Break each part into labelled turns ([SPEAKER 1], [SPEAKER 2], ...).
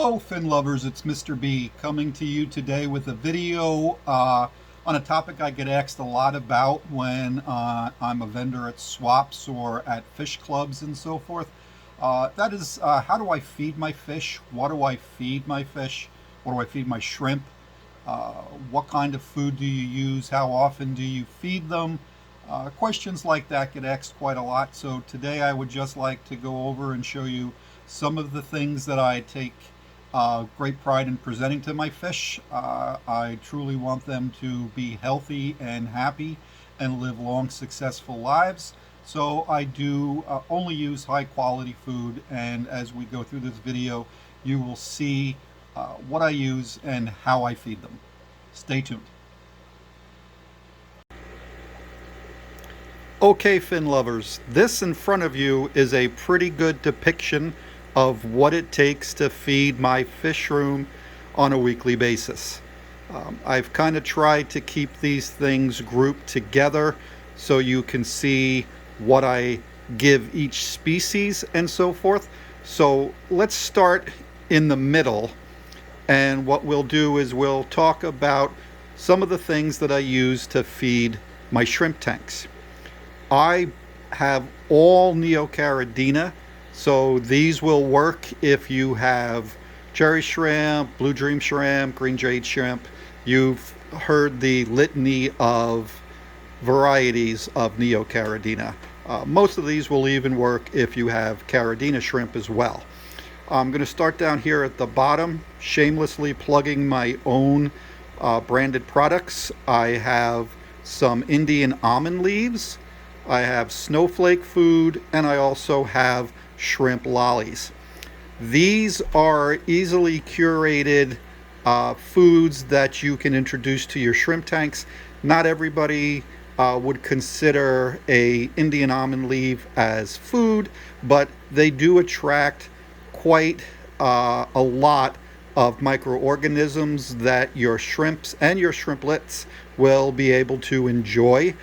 [SPEAKER 1] Hello fin lovers, it's Mr. B coming to you today with a video on a topic I get asked a lot about when I'm a vendor at swaps or at fish clubs and so forth. That is, how do I feed my fish? What do I feed my fish? What do I feed my shrimp? What kind of food do you use? How often do you feed them? Questions like that get asked quite a lot, so today I would just like to go over and show you some of the things that I take great pride in presenting to my fish. I truly want them to be healthy and happy and live long, successful lives. So I do only use high quality food, and as we go through this video, you will see what I use and how I feed them. Stay tuned. Okay, fin lovers, this in front of you is a pretty good depiction of what it takes to feed my fish room on a weekly basis. I've kind of tried to keep these things grouped together so you can see what I give each species and so forth. So let's start in the middle, and what we'll do is we'll talk about some of the things that I use to feed my shrimp tanks. I have all Neocaridina, so these will work if you have cherry shrimp, blue dream shrimp, green jade shrimp. You've heard the litany of varieties of Neocaridina. Most of these will even work if you have Caridina shrimp as well. I'm going to start down here at the bottom, shamelessly plugging my own branded products. I have some Indian almond leaves, I have snowflake food, and I also have shrimp lollies. These are easily curated foods that you can introduce to your shrimp tanks. Not everybody would consider a Indian almond leaf as food, but they do attract quite a lot of microorganisms that your shrimps and your shrimplets will be able to enjoy.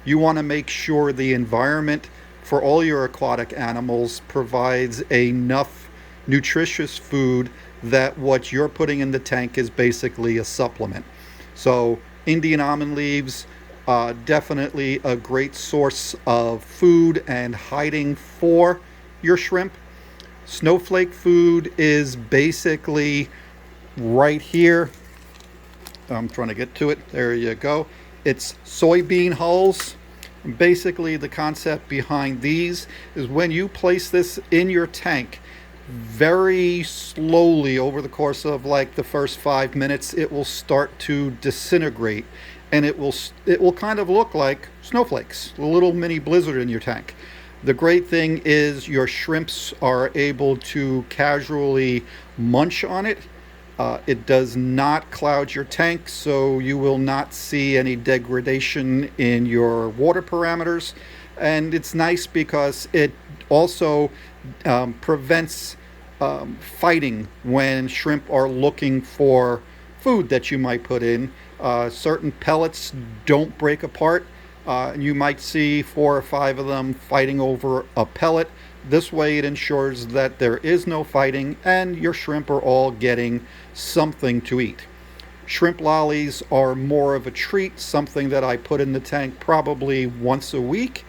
[SPEAKER 1] You want to make sure the environment for all your aquatic animals provides enough nutritious food that what you're putting in the tank is basically a supplement. So Indian almond leaves, definitely a great source of food and hiding for your shrimp. Snowflake food is basically right here. I'm trying to get to it. There you go. It's soybean hulls. Basically, the concept behind these is when you place this in your tank, very slowly over the course of like the first 5 minutes, it will start to disintegrate, and it will kind of look like snowflakes, a little mini blizzard in your tank. The great thing is your shrimps are able to casually munch on it. It does not cloud your tank, so you will not see any degradation in your water parameters. And it's nice because it also prevents fighting when shrimp are looking for food that you might put in. Certain pellets don't break apart. You might see 4 or 5 of them fighting over a pellet. This way it ensures that there is no fighting and your shrimp are all getting something to eat. Shrimp lollies are more of a treat, something that I put in the tank probably once a week.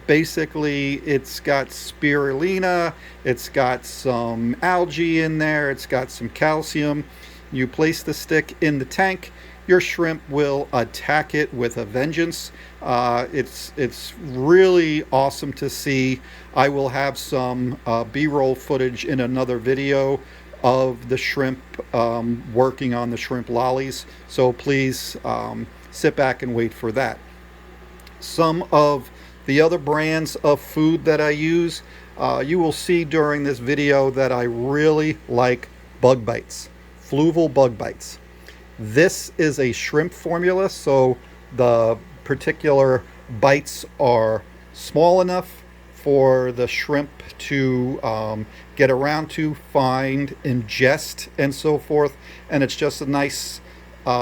[SPEAKER 1] Basically, it's got spirulina, it's got some algae in there, it's got some calcium. You place the stick in the tank, your shrimp will attack it with a vengeance. It's really awesome to see. I will have some B-roll footage in another video of the shrimp working on the shrimp lollies, so please sit back and wait for that. Some of the other brands of food that I use, you will see during this video that I really like bug bites, fluval bug bites. This is a shrimp formula, so the particular bites are small enough for the shrimp to get around to, find, ingest, and so forth. And it's just a nice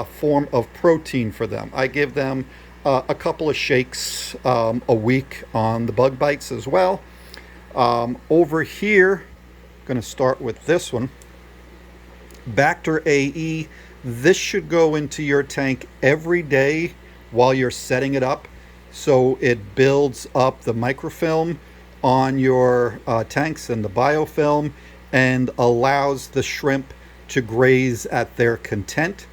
[SPEAKER 1] form of protein for them. I give them a couple of shakes a week on the bug bites as well. Over here, going to start with this one. Bacter AE. This should go into your tank every day while you're setting it up, so it builds up the microfilm on your tanks and the biofilm and allows the shrimp to graze at their content.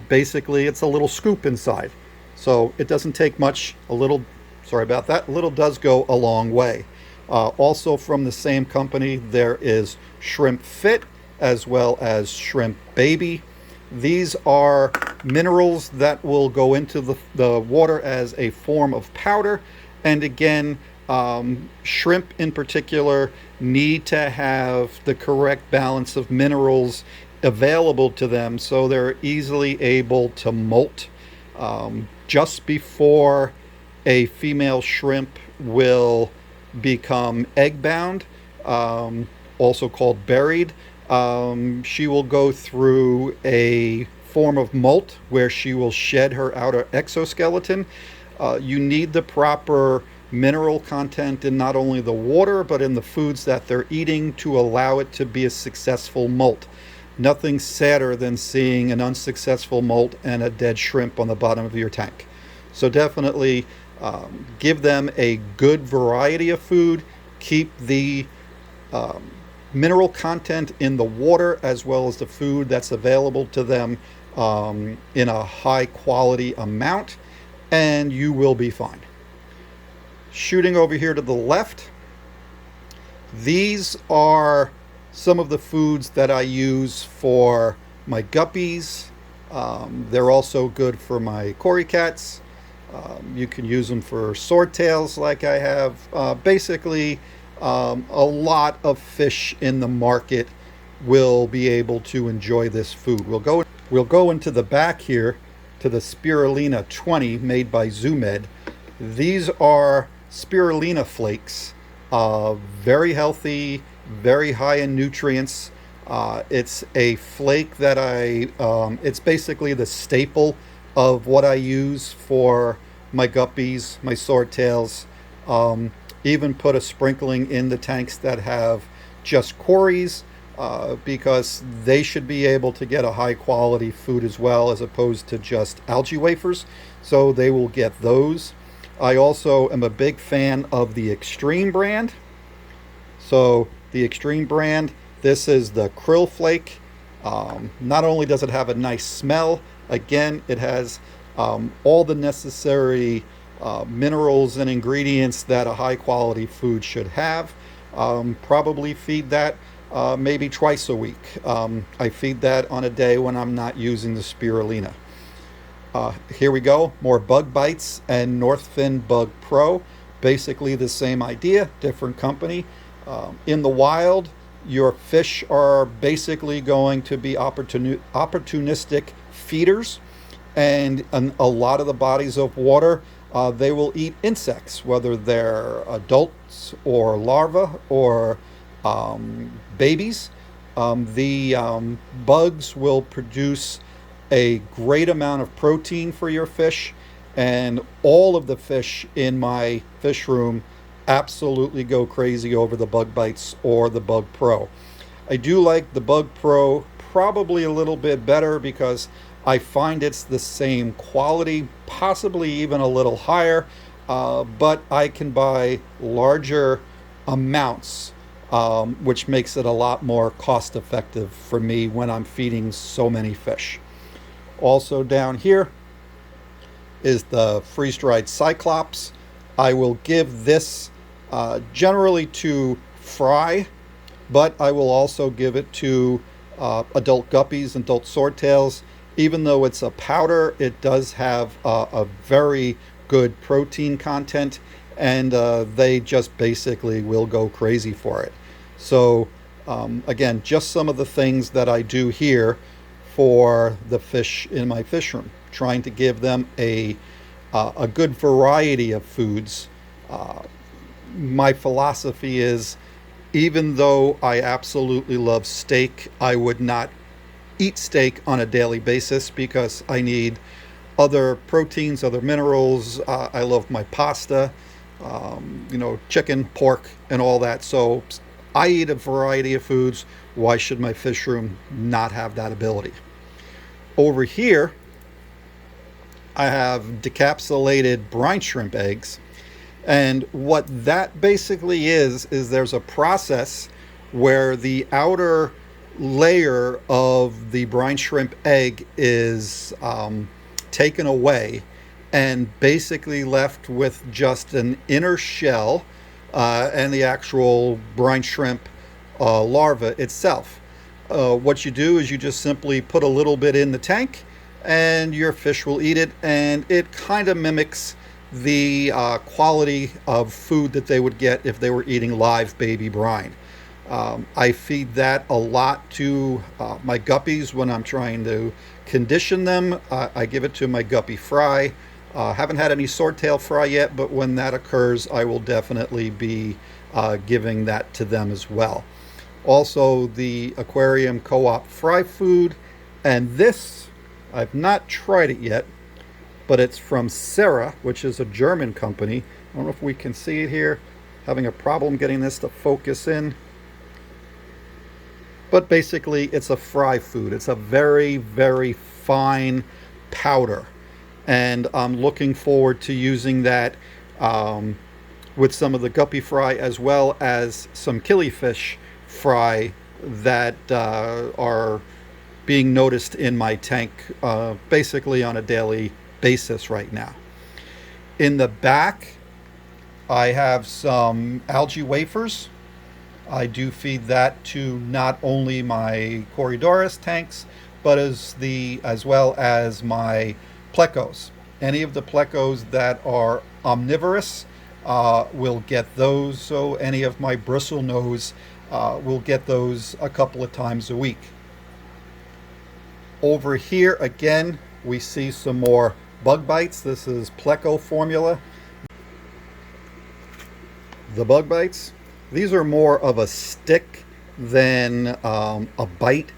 [SPEAKER 1] Basically, it's a little scoop inside, so it doesn't take much. A little, sorry about that, a little does go a long way. Also from the same company, there is Shrimp Fit as well as Shrimp Baby. These are minerals that will go into the water as a form of powder. And again, shrimp in particular need to have the correct balance of minerals available to them so they're easily able to molt. Just before a female shrimp will become egg bound, also called buried, she will go through a form of molt where she will shed her outer exoskeleton. You need the proper mineral content in not only the water but in the foods that they're eating to allow it to be a successful molt. Nothing sadder than seeing an unsuccessful molt and a dead shrimp on the bottom of your tank. So definitely give them a good variety of food. Keep the mineral content in the water as well as the food that's available to them in a high quality amount, and you will be fine. Shooting over here to the left, these are some of the foods that I use for my guppies. They're also good for my cory cats. You can use them for swordtails like I have. Basically, a lot of fish in the market will be able to enjoy this food. We'll go into the back here to the Spirulina 20 made by ZooMed. These are spirulina flakes, very healthy, very high in nutrients. It's a flake that it's basically the staple of what I use for my guppies, my swordtails. Even put a sprinkling in the tanks that have just cories, because they should be able to get a high quality food as well, as opposed to just algae wafers. So they will get those. I also am a big fan of the Extreme brand. So the Extreme brand, this is the krill flake. Not only does it have a nice smell, again, it has all the necessary minerals and ingredients that a high quality food should have. Probably feed that maybe twice a week. I feed that on a day when I'm not using the spirulina. Here we go, more Bug Bites and Northfin Bug Pro. Basically the same idea, different company. In the wild, your fish are basically going to be opportunistic feeders, and in a lot of the bodies of water, they will eat insects, whether they're adults or larvae or babies. The bugs will produce a great amount of protein for your fish, and all of the fish in my fish room absolutely go crazy over the Bug Bites or the Bug Pro. I do like the Bug Pro probably a little bit better because I find it's the same quality, possibly even a little higher, but I can buy larger amounts, which makes it a lot more cost effective for me when I'm feeding so many fish. Also down here is the freeze-dried Cyclops. I will give this generally to fry, but I will also give it to adult guppies and adult swordtails. Even though it's a powder, it does have a very good protein content, and they just basically will go crazy for it. So again, just some of the things that I do here for the fish in my fish room, trying to give them a good variety of foods. My philosophy is, even though I absolutely love steak, I would not eat steak on a daily basis because I need other proteins, other minerals. I love my pasta, chicken, pork, and all that. So I eat a variety of foods. Why should my fish room not have that ability? Over here, I have decapsulated brine shrimp eggs. And what that basically is there's a process where the outer layer of the brine shrimp egg is taken away and basically left with just an inner shell and the actual brine shrimp larva itself. What you do is you just simply put a little bit in the tank and your fish will eat it, and it kind of mimics the quality of food that they would get if they were eating live baby brine. I feed that a lot to my guppies when I'm trying to condition them. I give it to my guppy fry. Haven't had any swordtail fry yet, but when that occurs, I will definitely be giving that to them as well. Also, the aquarium co-op fry food, and this, I've not tried it yet, but it's from Sarah, which is a German company. I don't know if we can see it here. Having a problem getting this to focus in. But basically, it's a fry food. It's a very, very fine powder. And I'm looking forward to using that with some of the guppy fry, as well as some killifish fry that are being noticed in my tank basically on a daily basis right now. In the back, I have some algae wafers. I do feed that to not only my Corydoras tanks, but as well as my plecos. Any of the plecos that are omnivorous will get those, so any of my bristlenose will get those a couple of times a week. Over here again, we see some more bug bites. This is pleco formula. The bug bites, these are more of a stick than a bite.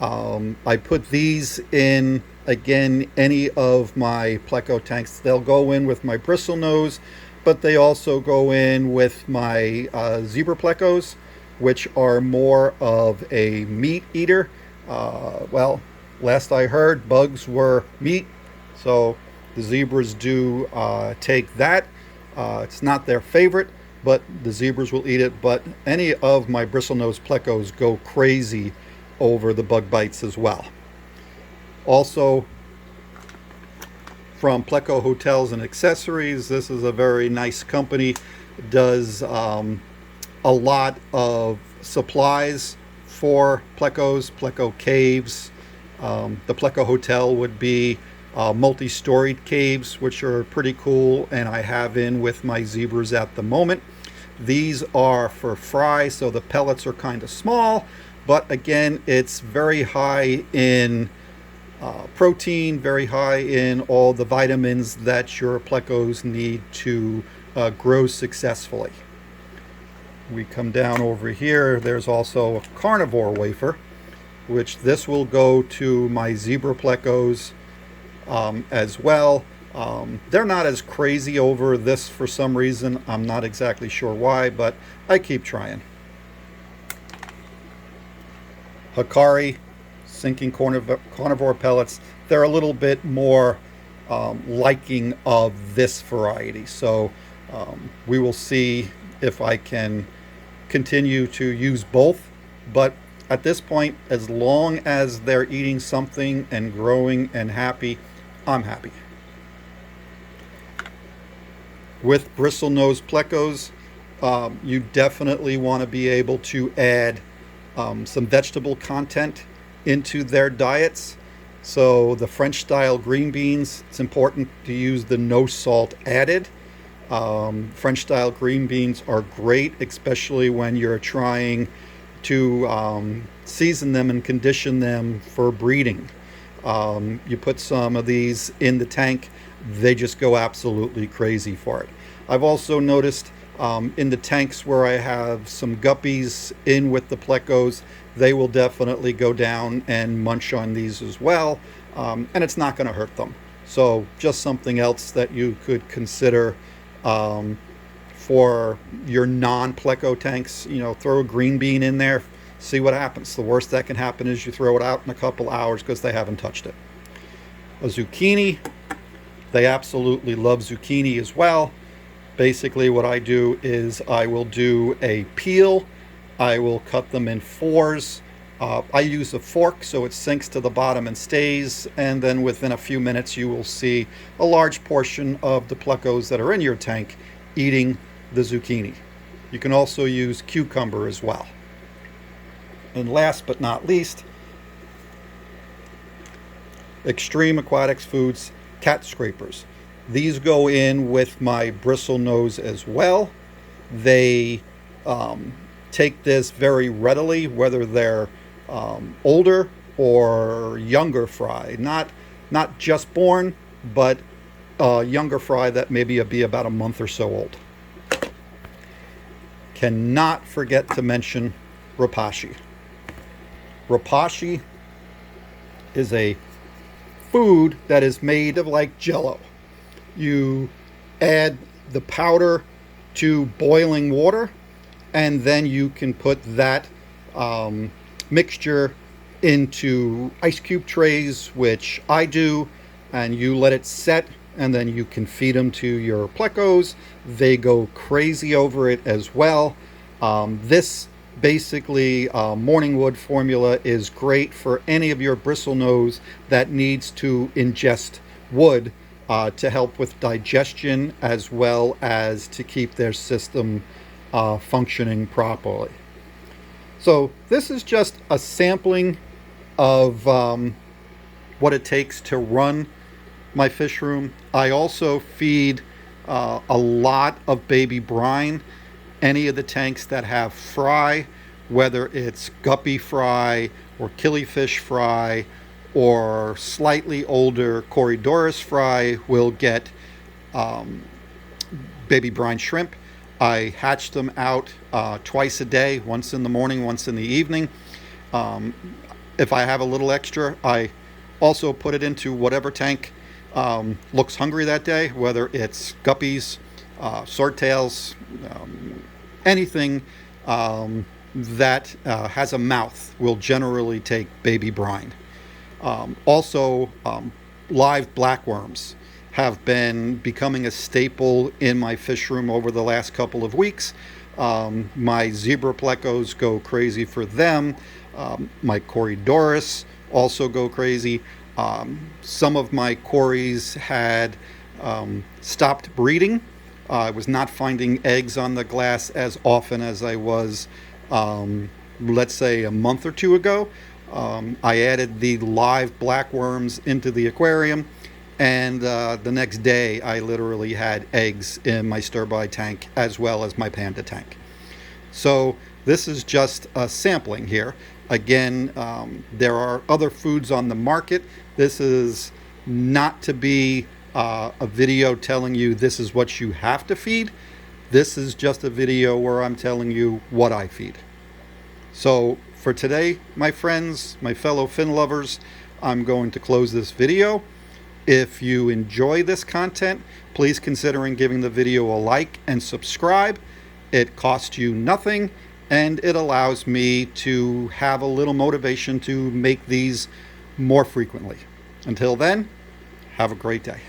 [SPEAKER 1] I put these in, again, any of my pleco tanks. They'll go in with my bristlenose, but they also go in with my zebra plecos, which are more of a meat eater. Well, last I heard, bugs were meat, so the zebras do take that. It's not their favorite, but the zebras will eat it. But any of my bristlenose plecos go crazy over the bug bites as well. Also, from Pleco Hotels and Accessories, this is a very nice company. It does a lot of supplies for plecos, pleco caves. The Pleco Hotel would be multi-storied caves, which are pretty cool, and I have in with my zebras at the moment. These are for fry, so the pellets are kind of small, but again, it's very high in protein, very high in all the vitamins that your plecos need to grow successfully. We come down over here, there's also a carnivore wafer, which this will go to my zebra plecos as well. They're not as crazy over this for some reason. I'm not exactly sure why, but I keep trying. Hikari sinking carnivore pellets, they're a little bit more liking of this variety. So we will see if I can continue to use both. But at this point, as long as they're eating something and growing and happy, I'm happy. With bristlenose plecos, you definitely want to be able to add some vegetable content into their diets. So the French style green beans, it's important to use the no salt added. French style green beans are great, especially when you're trying to season them and condition them for breeding. You put some of these in the tank, they just go absolutely crazy for it. I've also noticed in the tanks where I have some guppies in with the plecos, they will definitely go down and munch on these as well, and it's not going to hurt them. So just something else that you could consider for your non-pleco tanks. You know, throw a green bean in there, see what happens. The worst that can happen is you throw it out in a couple hours because they haven't touched it. A zucchini, they absolutely love zucchini as well. Basically what I do is I will do a peel. I will cut them in fours. I use a fork so it sinks to the bottom and stays, and then within a few minutes you will see a large portion of the plecos that are in your tank eating the zucchini. You can also use cucumber as well. And last but not least, Extreme Aquatics Foods cat scrapers. These go in with my bristle nose as well. They take this very readily, whether they're older or younger fry. Not just born, but younger fry that maybe be about a month or so old. Cannot forget to mention rapashi. Rapashi is a food that is made of like jello. You add the powder to boiling water, and then you can put that mixture into ice cube trays, which I do, and you let it set, and then you can feed them to your plecos. They go crazy over it as well. This basically morning wood formula is great for any of your bristlenose that needs to ingest wood to help with digestion, as well as to keep their system functioning properly. So this is just a sampling of what it takes to run my fish room. I also feed a lot of baby brine. Any of the tanks that have fry, whether it's guppy fry or killifish fry or slightly older Corydoras fry, will get baby brine shrimp. I hatch them out twice a day, once in the morning, once in the evening. If I have a little extra, I also put it into whatever tank looks hungry that day, whether it's guppies, swordtails, anything that has a mouth will generally take baby brine. Also, live blackworms have been becoming a staple in my fish room over the last couple of weeks. My zebra plecos go crazy for them. My Corydoras also go crazy. Some of my Corys had stopped breeding. I was not finding eggs on the glass as often as I was, let's say, a month or two ago. I added the live blackworms into the aquarium, and the next day I literally had eggs in my stir-by tank as well as my panda tank. So this is just a sampling here. Again, there are other foods on the market. This is not to be a video telling you this is what you have to feed. This is just a video where I'm telling you what I feed. So for today, my friends, my fellow fin lovers, I'm going to close this video. If you enjoy this content, please consider giving the video a like and subscribe. It costs you nothing, and it allows me to have a little motivation to make these more frequently. Until then, have a great day.